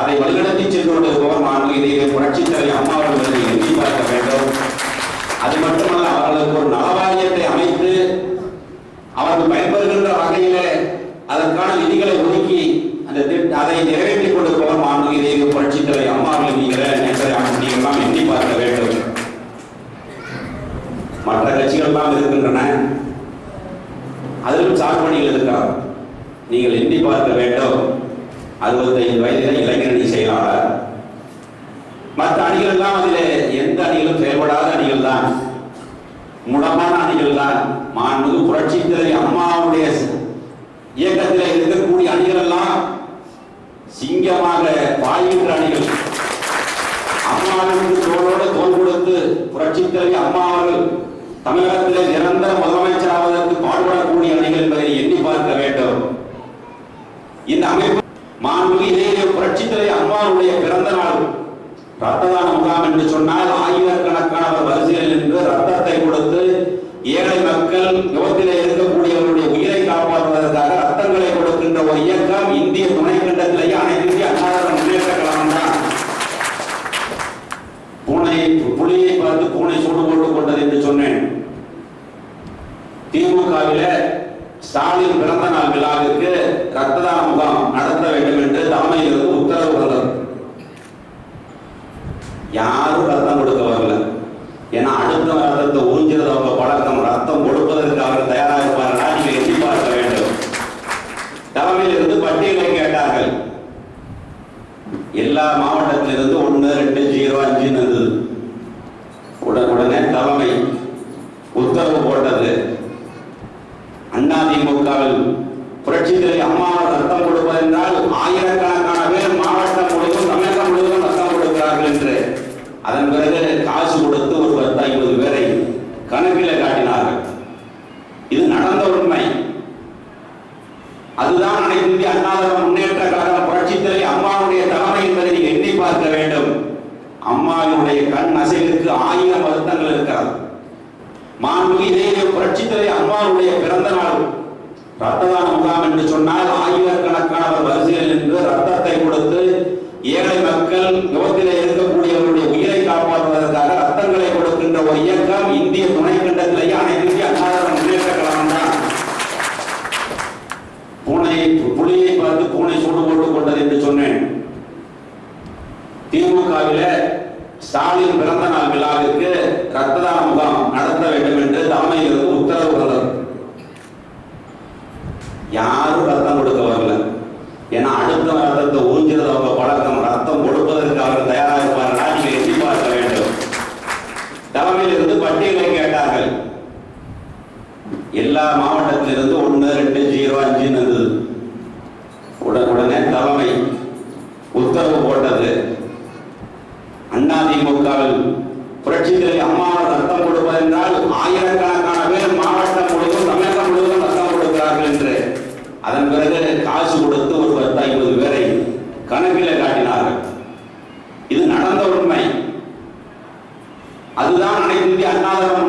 அதை வழிநடத்தி சென்று கொண்டிருப்பவர் மாண்புமிகு புரட்சித் தலைவர் அம்மா அவர்களை எண்ணி பார்க்க வேண்டும். அது மட்டுமல்ல, அவர்களுக்கு ஒரு நலவாரியத்தை அமைத்து அவர்கள் பயன்பெறுகின்ற வகையிலே அதற்கான விதிகளை ஒதுக்கி அதை நிறைவேற்றிக் கொண்டிருப்பவர் மாண்புமிகு புரட்சித் தலைவர் அம்மா அவர்கள் நீங்கள்லாம் எண்ணி பார்க்க வேண்டும். மற்ற கட்சிகள் எல்லாம் இருக்கின்றன, அதிலும் சார்பணிகள் இருக்கிறார். நீங்கள் எண்ணி பார்க்க வேண்டும். 65 வயதில் இளைஞரணி செயலாளர், மற்ற அணிகள் எல்லாம் அதில் எந்த அணிகளும் செயல்படாத அணிகள் தான், முடமான அணிகள் தான். மாண்புமிகு புரட்சித் தலைவர் அம்மாவுடைய இயக்கத்தில் இருக்கக்கூடிய அணிகள் எல்லாம் சிங்கமாக பாய்கின்ற அணிகள். அம்மாவுக்கு தோளோடு தோல் கொடுத்து புரட்சித் தலைவர் அம்மா அவர்கள் தமிழகத்தில் நிரந்தர முதலமைச்சராவதற்கு பாடுபடக்கூடிய அணிகள் என்பதை எண்ணி பார்க்க வேண்டும். இந்த அமைப்பு மாண்புமிகு புரட்சித் தலைவர் அம்மாவுடைய பிறந்த நாள் ரத்த தான முகாம் என்று சொன்னால் ஆயிரக்கணக்கானவர் வரிசையில் நின்று ரத்தத்தை கொடுத்து ஏழை மக்கள் விபத்திலே இருக்கக்கூடியவர்களுடைய உயிரை காப்பாற்றுவதற்காக ரத்தங்களை கொடுக்கின்ற ஒரு இயக்கம் இந்திய துணைக்கண்டத்திலேயே அனைத்து இந்திய அண்ணா திராவிட முன்னேற்ற கழகம் தான். புலியை பார்த்து பூனை சூடு போட்டுக் கொண்டது என்று சொன்னேன். திமுகவில ஸ்டாலின் பிறந்த நாள் விழாவிற்கு ரத்த தான முகாம் நடத்த வேண்டும் என்று தலைமையிலிருந்து உத்தரவு வந்தது. யாரும் ரத்தம் கொடுக்க வரல. ஏன்னா அடுத்த ரத்தத்தை உறிஞ்சிறது அவங்க பழக்கம். ரத்தம் கொடுப்பதற்கு அவர் தயாராக இருப்பார்களா? நீங்க எண்ணி பார்க்க வேண்டும். தலைமையிலிருந்து பட்டியலை கேட்டார்கள். எல்லா மாவட்டத்திலிருந்து 1, 2, 0, 5 இருந்தது. உடனே தலைமை உத்தரவு போட்டது. அதிமுகவில் புரட்சித் தலைவர் அம்மா ரத்தம் கொடுப்பதென்றால் ஆயிரக்கணக்கான பேர் மாவட்டம் முழுவதும் தமிழகம் முழுவதும் ரத்தம் கொடுக்கிறார்கள் என்று. அதன் பிறகு காசு கொடுத்து ஒரு 10-50 பேரை கணக்கில் காட்டினார்கள். இது நடந்த உண்மை. அதுதான் அனைத்து இந்திய அண்ணா திராவிட முன்னேற்ற கழகம் புரட்சித் தலைவர் அம்மாவுடைய தலைமை என்பதை நீங்க எண்ணி பார்க்க வேண்டும். அம்மாவினுடைய கண் அசைவிற்கு 1000 வருத்தங்கள் இருக்கிறது. மாண்புமிகு புரட்சித் தலைவர் அம்மாவுடைய பிறந்த நாள் ரத்த தான முகாம் என்று சொன்னால் ஆயிரக்கணக்கானவர் வரிசையில் நின்று ரத்தத்தை கொடுத்து ஏழை மக்கள் விபத்திலே இருக்கக்கூடியவர்களுடைய உயிரை காப்பாற்றுவதற்காக ரத்தங்களை கொடுக்கின்ற ஒரு இயக்கம் இந்திய துணைக்கண்டத்திலேயே அனைத்து இந்திய அண்ணா திராவிட முன்னேற்ற கழகம் தான். புலியை பார்த்து பூனை சூடு போட்டுக் கொண்டது என்று சொன்னேன். திமுகவில ஸ்டாலின் பிறந்த நாள் விழாவிற்கு ரத்த தான முகாம் நடத்த வேண்டும் என்று தலைமையிலிருந்து உத்தரவு வந்தது. யாரும் ரத்தம் கொடுக்க வரல. ஏன்னா அடுத்த ரத்தத்தை உறிஞ்சிறது அவங்க பழக்கம். ரத்தம் கொடுப்பதற்கு அவர் தயாராக இருப்பார்களா? நீங்க எண்ணி பார்க்க வேண்டும். தலைமையிலிருந்து பட்டியலை கேட்டார்கள். எல்லா மாவட்டத்திலிருந்து 1, 2, 0, 5 இருந்தது. உடனே தலைமை உத்தரவு போட்டது. அதிமுகவில் புரட்சித் தலைவர் அம்மா ரத்தம் கொடுப்பதென்றால் ஆயிரக்கணக்கான பேர் மாவட்டம் முழுவதும் தமிழகம் முழுவதும் ரத்தம் கொடுக்கிறார்கள் என்று. அதன் பிறகு காசு கொடுத்து ஒரு 10-50 பேரை கணக்கில் காட்டினார்கள். இது நடந்த உண்மை. அதுதான் அனைத்து இந்திய அண்ணா திராவிட